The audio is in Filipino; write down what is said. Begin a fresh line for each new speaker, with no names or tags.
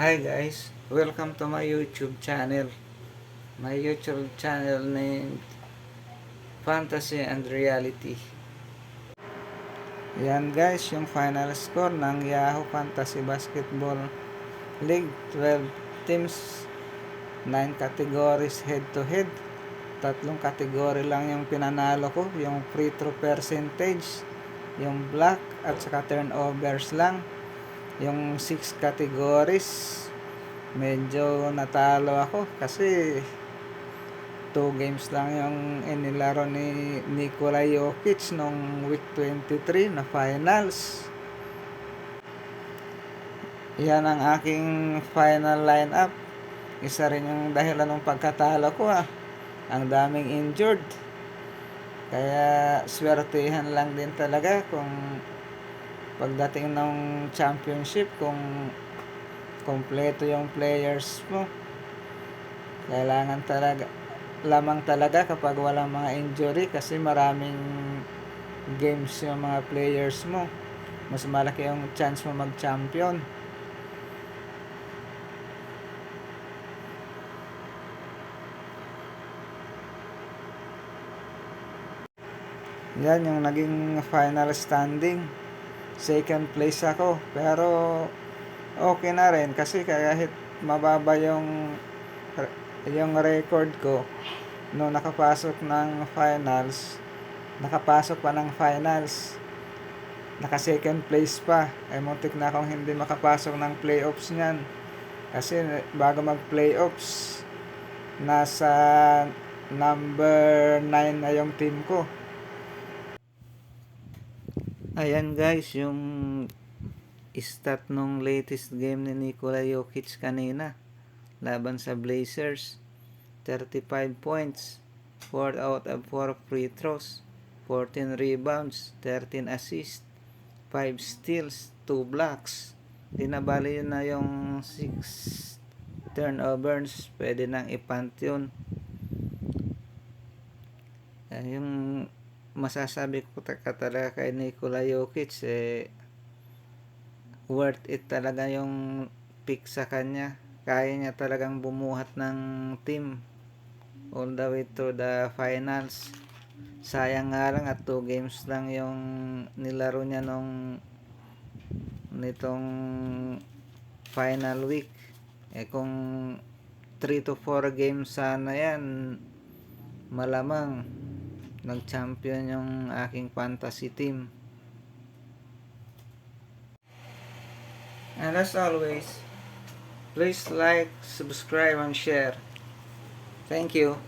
Hi guys, welcome to my YouTube channel. My YouTube channel named Fantasy and Reality. Yan guys, yung final score ng Yahoo Fantasy Basketball League. 12 teams, 9 categories head to head. Tatlong category lang yung pinanalo ko, yung free throw percentage, yung block at saka turnovers lang. Yung 6 categories, medyo natalo ako kasi 2 games lang yung inilaro ni Nikola Jokic nung week 23 na finals. Yan ang aking final lineup. Isa rin yung dahilan ng pagkatalo ko Ang daming injured. Kaya swertihan lang din talaga kung pagdating ng championship kung kompleto yung players mo. Kailangan talaga lamang talaga kapag walang mga injury kasi maraming games yung mga players mo, mas malaki yung chance mo mag-champion. Yan yung naging final standing. Second place ako, pero okay na rin kasi kahit mababa yung record ko no nakapasok pa ng finals, naka second place pa, ay muntik na akong hindi makapasok ng playoffs niyan kasi bago mag playoffs nasa number 9 na yung team ko. Ayan guys, yung stat nung latest game ni Nikola Jokic kanina laban sa Blazers. 35 points, 4 out of 4 free throws, 14 rebounds, 13 assists, 5 steals, 2 blocks. Di na bali yun na yung 6 turnovers, pwede nang i-punt yun. Yung masasabi ko talaga kay Nikola Jokic, worth it talaga yung pick sa kanya. Kaya niya talagang bumuhat ng team all the way to the finals. Sayang nga lang at 2 games lang yung nilaro niya nitong final week. Kung 3 to 4 games sana yan, malamang nag-champion yung aking fantasy team. And as always, please like, subscribe, and share. Thank you.